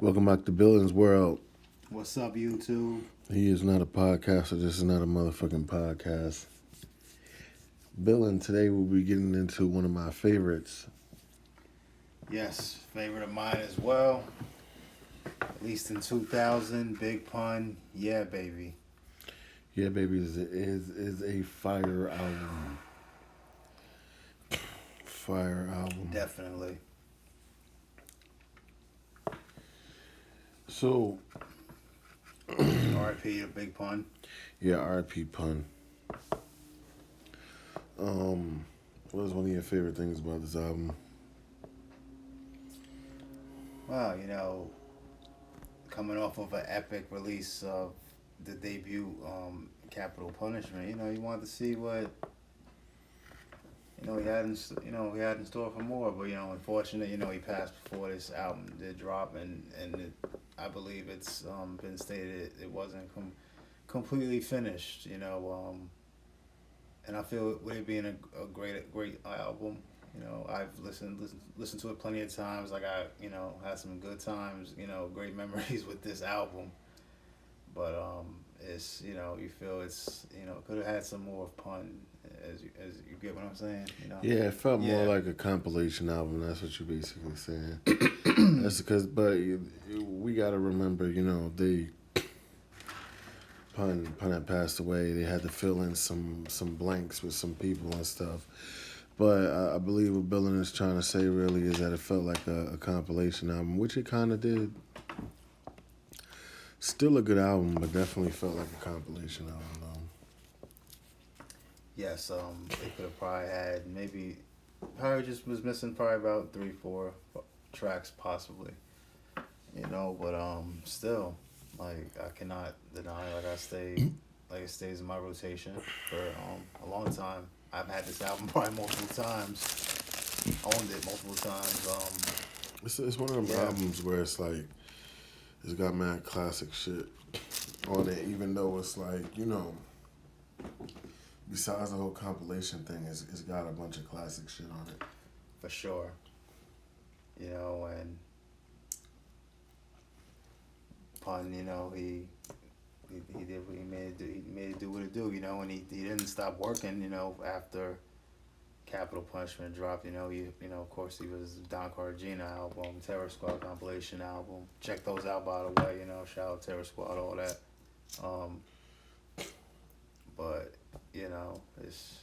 Welcome back to Billins World. What's up, YouTube? He is not a podcaster. This is not a motherfucking podcast. Billin, today we'll be getting into one of my favorites. Yes, favorite of mine as well. At least in 2000, Big Pun, Yeah Baby. Yeah, baby, is a fire album. Fire album. Definitely. So, R.I.P. to Big Pun. yeah, R.I.P. Pun. What is one of your favorite things about this album? Well, coming off of an epic release of the debut Capital Punishment, you wanted to see what he had in store for more. But unfortunately, he passed before this album did drop, and I believe it's been stated it wasn't completely finished. And I feel with it being a great album, I've listened to it plenty of times. Like I had some good times, great memories with this album. But it's you feel it's could have had some more Pun, as you get what I'm saying. Yeah, it felt more like a compilation album. That's what you're basically saying. That's because, but we got to remember, they Pun had passed away. They had to fill in some blanks with some people and stuff. But I believe what Billin is trying to say really is that it felt like a compilation album, which it kind of did. Still a good album, but definitely felt like a compilation album, though. Yes, they could have probably had probably just was missing probably about 3-4 tracks possibly, but still, like I cannot deny like it stays in my rotation for a long time. I've had this album probably multiple times, owned it multiple times. It's one of them albums where it's like it's got mad classic shit on it, even though it's like besides the whole compilation thing, it's got a bunch of classic shit on it. For sure. And Pun, he did what he made it do what it do, and he didn't stop working, after Capital Punishment dropped, of course he was Don Cartagena album, Terror Squad compilation album. Check those out, by the way, shout out Terror Squad, all that. But it's,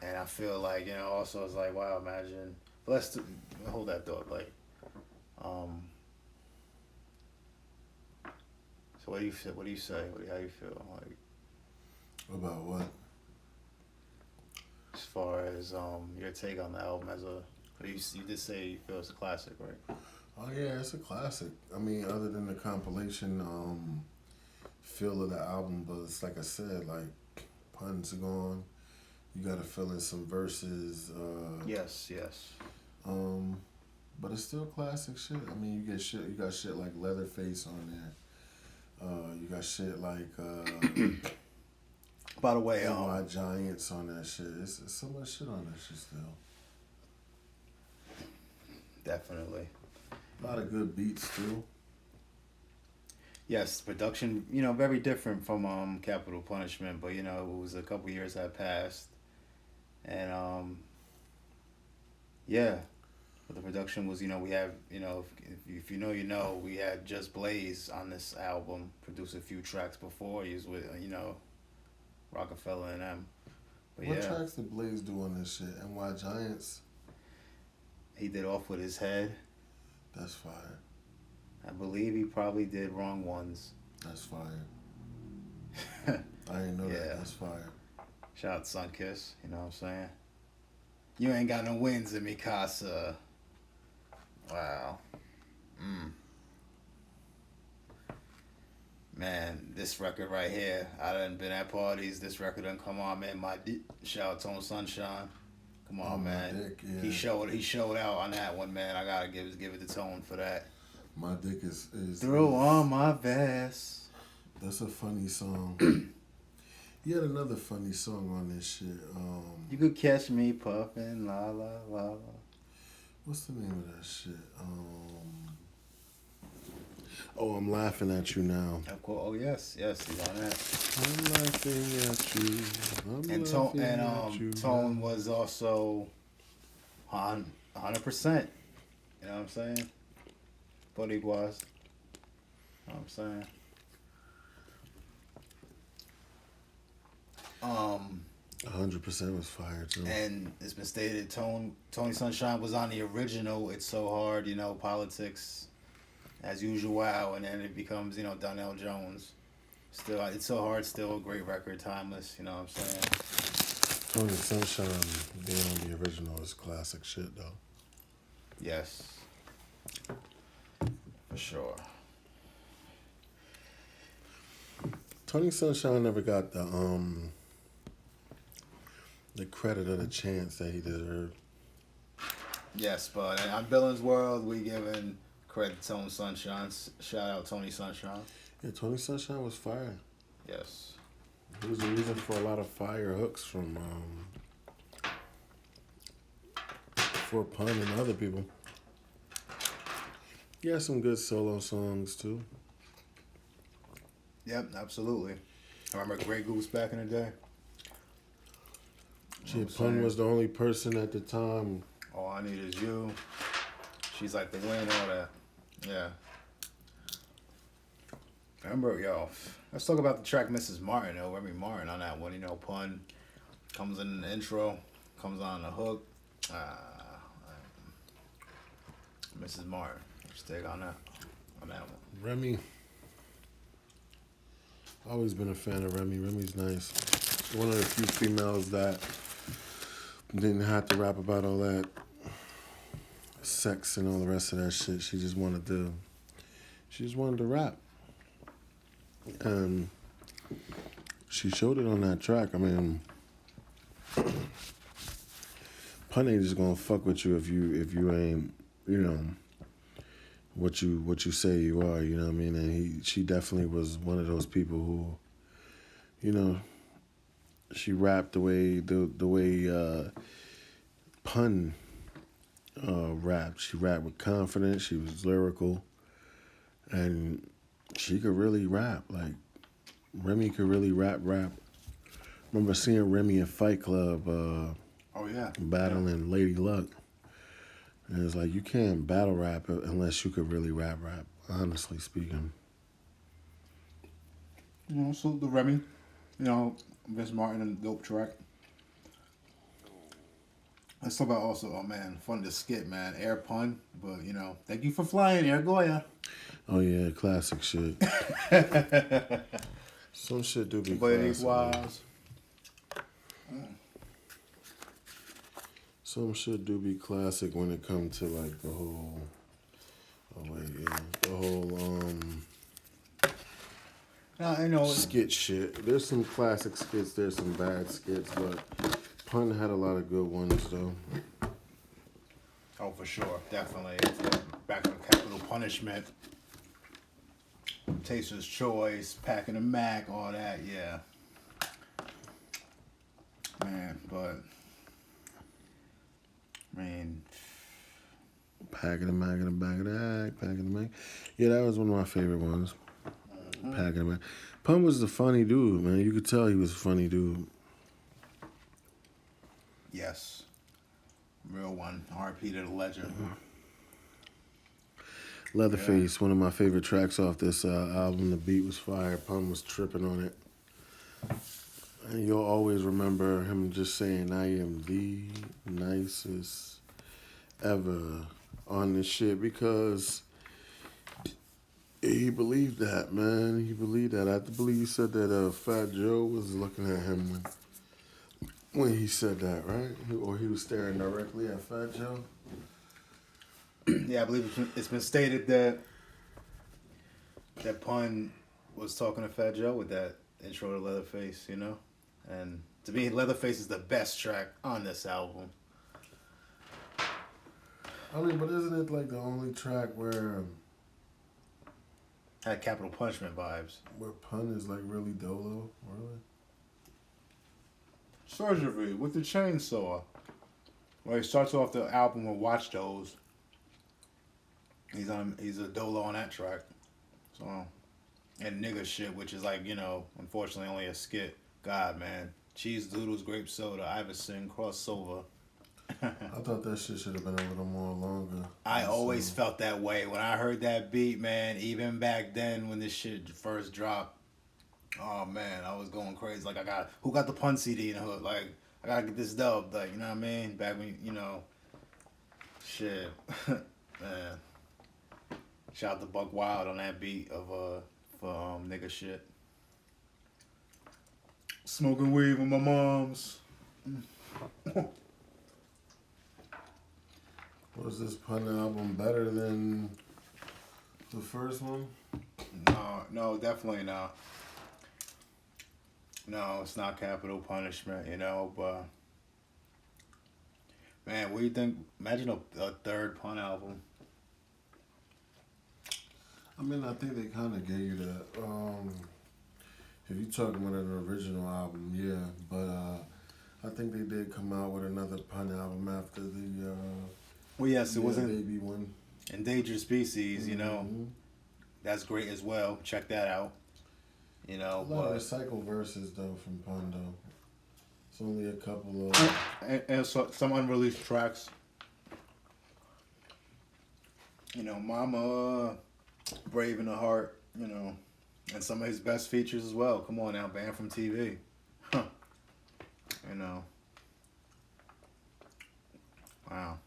and I feel like also it's like, wow, imagine. Hold that thought. Like, so what do you say? How do you feel? Like, about what? as far as your take on the album as a, you did say you feel it's a classic, right? Oh yeah, it's a classic. I mean, other than the compilation feel of the album, but it's like I said, like Pun's gone. You got to fill in some verses. Yes. But it's still classic shit. I mean, you got shit like Leatherface on there. You got shit like by the way, NY Giants on that shit. It's so much shit on that shit still. Definitely. A lot of good beats too. Yes, production, very different from Capital Punishment, but it was a couple years had passed, and but the production was, we have, if we had Just Blaze on this album, produced a few tracks before. He was with Rockefeller and them. But what tracks did Blaze do on this shit? NY Giants. He did Off With His Head. That's fire. I believe he probably did Wrong Ones. That's fire. I didn't know that. That's fire. Shout out to Sunkiss, you know what I'm saying? You ain't got no wins in me, Casa. Wow. Man, this record right here, I done been at parties. This record done come on, man. Shout out Tone Sunshine. Come on, man. Dick, yeah. He showed out on that one, man. I gotta give it to Tone for that. My Dick is Throw on my vest. That's a funny song. He had another funny song on this shit. You could catch me puffin', la la la la. What's the name of that shit? Oh, I'm laughing at you now. Of course. Oh yes, yes, he's on that. I'm laughing at you. And Tone was also 100%. You know what I'm saying? But he was. You know what I'm saying? 100% was fire too. And it's been stated Tony Sunshine was on the original It's So Hard, you know, Politics as usual, and then it becomes, you know, Donnell Jones. Still, It's So Hard, still a great record, timeless, you know what I'm saying? Tony Sunshine being on the original is classic shit though. Yes. For sure. Tony Sunshine never got the credit or the chance that he deserved. Yes, but on Billins World, we giving credit to Tony Sunshine. Shout out Tony Sunshine. Yeah, Tony Sunshine was fire. Yes. He was the reason for a lot of fire hooks from for Pun and other people. He had some good solo songs too. Yep, absolutely. I remember Grey Goose back in the day. Shit, Pun was the only person at the time. All I Need Is You. She's Like the Wind, all that. Yeah. Remember, yo, let's talk about the track Mrs. Martin, though. Remy Martin on that one. You know, Pun comes in the intro, comes on the hook. Mrs. Martin. Just take on that one. Remy. Always been a fan of Remy. Remy's nice. One of the few females that didn't have to rap about all that sex and all the rest of that shit. She just wanted to rap. And she showed it on that track. I mean, Pun ain't just gonna fuck with you if you ain't, you know, what you say you are, you know what I mean? And she definitely was one of those people who, you know, she rapped the way Pun rapped. She rapped with confidence. She was lyrical, and she could really rap. Like Remy could really rap. Remember seeing Remy in Fight Club. Oh yeah. Battling Lady Luck. And it's like, you can't battle rap unless you could really rap, honestly speaking. You know, so the Remy, you know, Miss Martin and dope track. Let's talk about also, oh man, fun to skit, man. Air Pun, but you know, thank you for flying, Air Goya. Oh yeah, classic shit. Some shit do be classic. Some shit do be classic when it comes to like the whole, I know skit shit. There's some classic skits, there's some bad skits, but Pun had a lot of good ones though. Oh, for sure, definitely. Back on Capital Punishment, Taster's Choice, Packing a Mac, all that, yeah. Man, but I mean, Packing a Mac in the back of the act, Packing the Mac. Yeah, that was one of my favorite ones. Packing a Mac. Pun was a funny dude, man. You could tell he was a funny dude. yes, real one. RP to the legend. Leatherface, one of my favorite tracks off this album. The beat was fire. Pun was tripping on it. And you'll always remember him just saying, I am the nicest ever on this shit, because he believed that, man. He believed that. I believe he said that Fat Joe was looking at him when he said that, right? Or he was staring directly at Fat Joe. Yeah, I believe it's been stated that Pun was talking to Fat Joe with that intro to Leatherface, you know? And to me, Leatherface is the best track on this album. I mean, but isn't it like the only track where Had Capital Punishment vibes. where Pun is like really dolo, really? Surgery with the chainsaw. Well, he starts off the album with Watch Those. He's a dolo on that track. So, and nigga shit, which is like, unfortunately only a skit. God, man. Cheese doodles, grape soda, Iverson, crossover. I thought that shit should have been a little more longer. I always So, felt that way when I heard that beat, man. Even back then when this shit first dropped, oh man, I was going crazy. Like, who got the pun CD in the hood? Like, I gotta get this dub. Like, you know what I mean? Back when, shit, man. Shout out to Buck Wild on that beat for nigga shit. Smoking weed with my moms. was this pun album better than the first one? No, definitely not. No, it's not Capital Punishment, but man, what do you think? Imagine a third pun album. I mean, I think they kind of gave you that. If you're talking about an original album, yeah, but I think they did come out with another pun album after the Well, yes, it wasn't Baby one. Endangered Species. Mm-hmm. That's great as well. Check that out. A lot of recycled verses though from Pun though. It's only a couple of and so, some unreleased tracks. Mama, Brave in the Heart. And some of his best features as well. Come on now, banned from TV. Huh. Wow.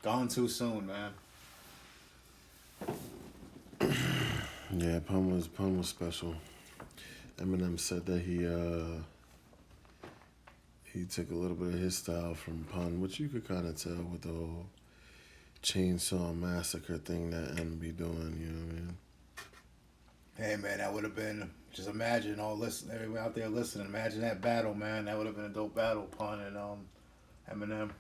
Gone too soon, man. yeah, Pun was special. Eminem said that he took a little bit of his style from Pun, which you could kind of tell with the whole Chainsaw Massacre thing that M be doing. You know what I mean? Hey man, that would have been, just imagine everyone out there listening, imagine that battle, man. That would have been a dope battle, Pun and Eminem.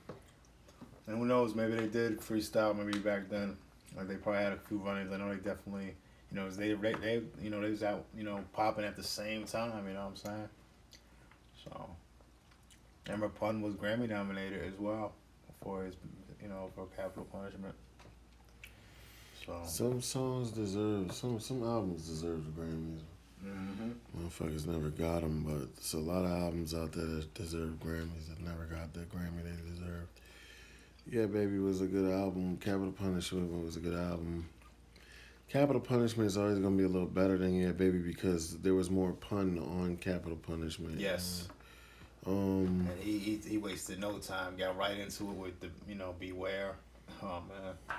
And who knows, maybe they did freestyle maybe back then. Like they probably had a few run-ins. I know they definitely, they was out, popping at the same time, you know what I'm saying? So, remember Pun was Grammy nominated as well for his, for Capital Punishment. So. Some songs deserve, some albums deserve the Grammys. Mm-hmm. Motherfuckers never got them, but there's a lot of albums out there that deserve Grammys that never got the Grammy they deserved. Yeah, Baby was a good album. Capital Punishment was a good album. Capital Punishment is always going to be a little better than Yeah, Baby because there was more pun on Capital Punishment. Yes. And he wasted no time. Got right into it with the Beware. Oh man.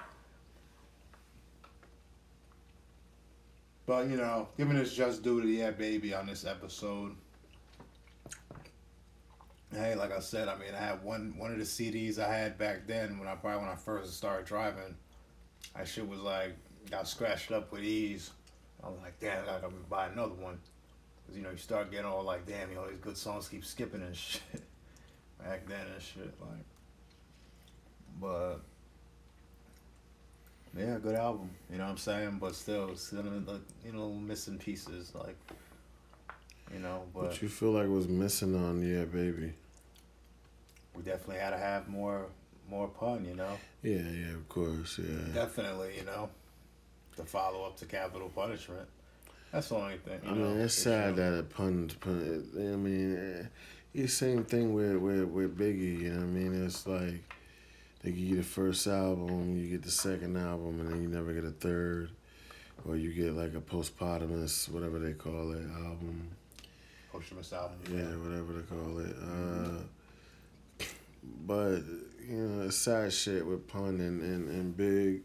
But giving us just due to Yeah Baby on this episode. Hey, like I said, I had one of the CDs I had back then when I first started driving. That shit was like got scratched up with ease. I was like, damn, I gotta buy another one. Cause you start getting all like, damn, these good songs keep skipping and shit. Back then and shit, like. But yeah, good album. You know what I'm saying? But still missing pieces, like. But what you feel like was missing on Yeah Baby? We definitely had to have more pun, Yeah, of course, yeah. Definitely, the follow up to Capital Punishment. That's the only thing. I mean, it's sad that it pun. I mean, it's the same thing with Biggie. You know what I mean? It's like they give you the first album, you get the second album, and then you never get a third, or you get like a postponous, whatever they call it, album. Posthumous album. Yeah, whatever they call it. But it's sad shit with Pun and Big.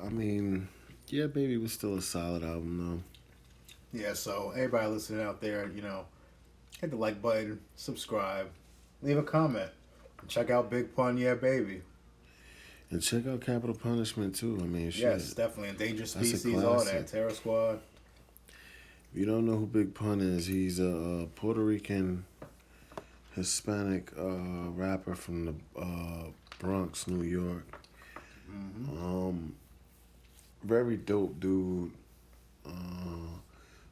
I mean, Yeah Baby was still a solid album though. Yeah, so everybody listening out there, hit the like button, subscribe, leave a comment, check out Big Pun, Yeah Baby. And check out Capital Punishment too. I mean, shit. Yes, definitely. Endangered Species, all that. Terror Squad. If you don't know who Big Pun is, he's a Puerto Rican Hispanic rapper from the Bronx, New York. Mm-hmm. Very dope dude.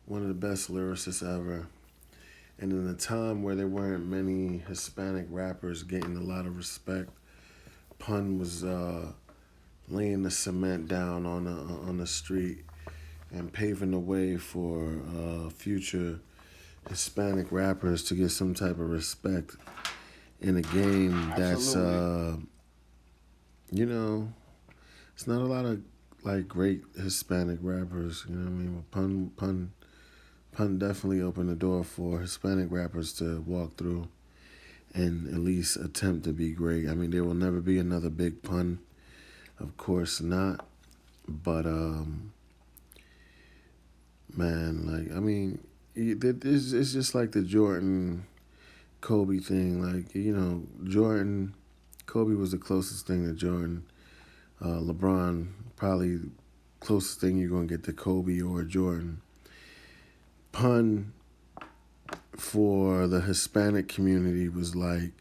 One of the best lyricists ever. And in a time where there weren't many Hispanic rappers getting a lot of respect, Pun was laying the cement down on the street and paving the way for future Hispanic rappers to get some type of respect in a game that's, you know, it's not a lot of like great Hispanic rappers. You know what I mean? Pun definitely opened the door for Hispanic rappers to walk through and at least attempt to be great. I mean, there will never be another Big Pun, of course not. But man, like I mean, it's just like the Jordan Kobe thing. Like Kobe was the closest thing to Jordan. LeBron probably closest thing you're gonna get to Kobe or Jordan. Pun for the Hispanic community was like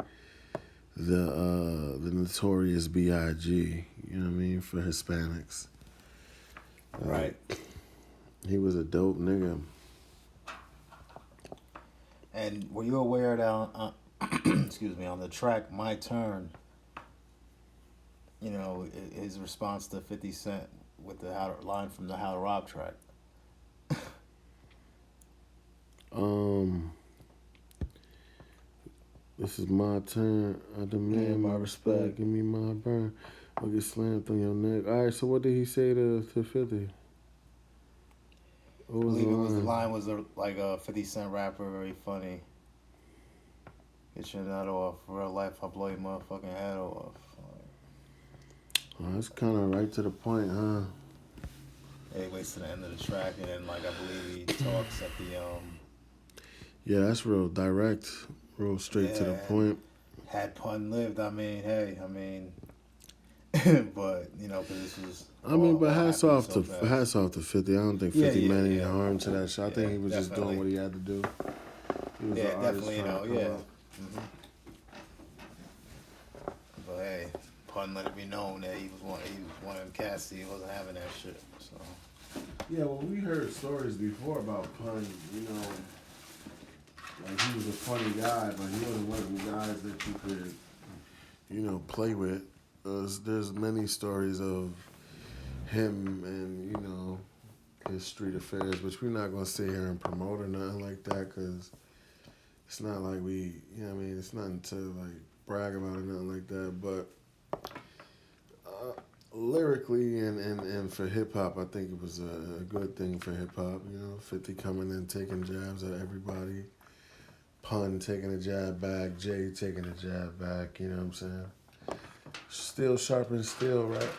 the notorious B.I.G. You know what I mean, for Hispanics. Right. He was a dope nigga. And were you aware that, excuse me, on the track "My Turn," his response to 50 Cent with the line from the How to Rob track? This is my turn. I demand my respect. Give me my burn. I'll get slammed on your neck. All right. So what did he say to 50? I believe the line was like a 50 Cent rapper, very funny. Get your nut off. Real life, I'll blow your motherfucking head off. Oh, that's kind of right to the point, huh? He waits to the end of the track, and then, like, I believe he talks at the, Yeah, that's real direct, real straight to the point. Had Pun lived, but, because this was... but hats off to 50. I don't think 50 meant any harm to that shit. I think he was just doing what he had to do. He was an artist definitely, Mm-hmm. But, hey, Pun let it be known that he was one of them cats. He wasn't having that shit, so... Yeah, well, we heard stories before about Pun, like he was a funny guy, but he wasn't one of the guys that you could, play with. There's many stories of him and, his street affairs, which we're not going to sit here and promote or nothing like that, because it's not like we, it's nothing to, like, brag about or nothing like that, but lyrically and for hip-hop, I think it was a good thing for hip-hop, 50 coming in, taking jabs at everybody, Pun taking a jab back, Jay taking a jab back, you know what I'm saying? Still sharp steel, right?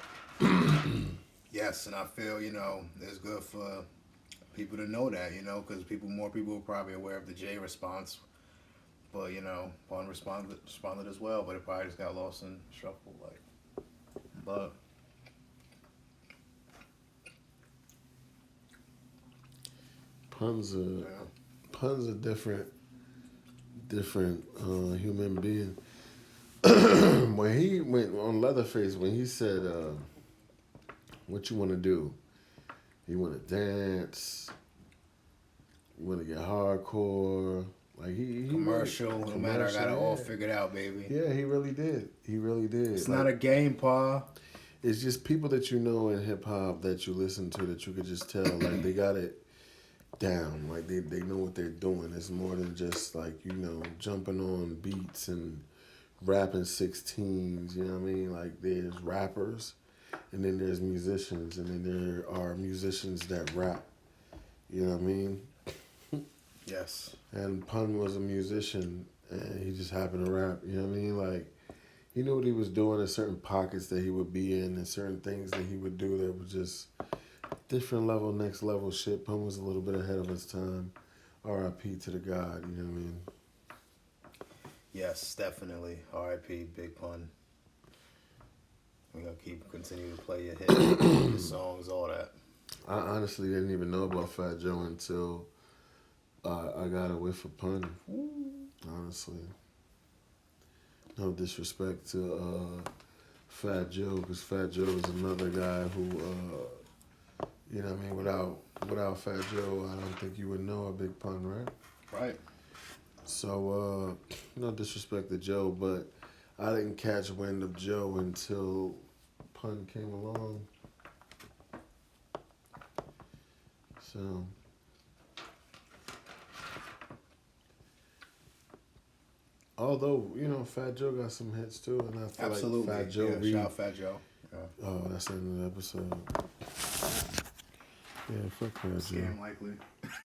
Yes, and I feel, it's good for people to know that, because more people are probably aware of the Jay response, but, Pun responded as well, but it probably just got lost in shuffle, but... Pun's a different human being. When he went on Leatherface, when he said, "What you want to do? You want to dance? You want to get hardcore?" Like he commercial, no matter. I got it all figured out, baby. Yeah, he really did. He really did. It's not a game, Pa. It's just people that you know in hip hop that you listen to that you could just tell like they got it down, like they know what they're doing. It's more than just like jumping on beats and rapping 16s. You know what I mean? Like there's rappers, and then there's musicians, and then there are musicians that rap. You know what I mean? Yes. And Pun was a musician, and he just happened to rap. You know what I mean? Like he knew what he was doing in certain pockets that he would be in, and certain things that he would do that was just different level, next level shit. Pun was a little bit ahead of his time. R.I.P. to the God, you know what I mean? Yes, definitely. R.I.P. Big Pun. We're going to continue to play your hits, your songs, all that. I honestly didn't even know about Fat Joe until I got a whiff of Pun. Honestly. No disrespect to Fat Joe, because Fat Joe is another guy who... you know what I mean? Without Fat Joe, I don't think you would know a Big Pun, right? Right. So, no disrespect to Joe, but I didn't catch wind of Joe until Pun came along. So. Although, you know, Fat Joe got some hits too, and I feel Absolutely. like Fat Joe yeah, Reed. shout out Fat Joe. Yeah. Oh, that's the end of the episode. Yeah, fuck Fat Joe. Scam likely.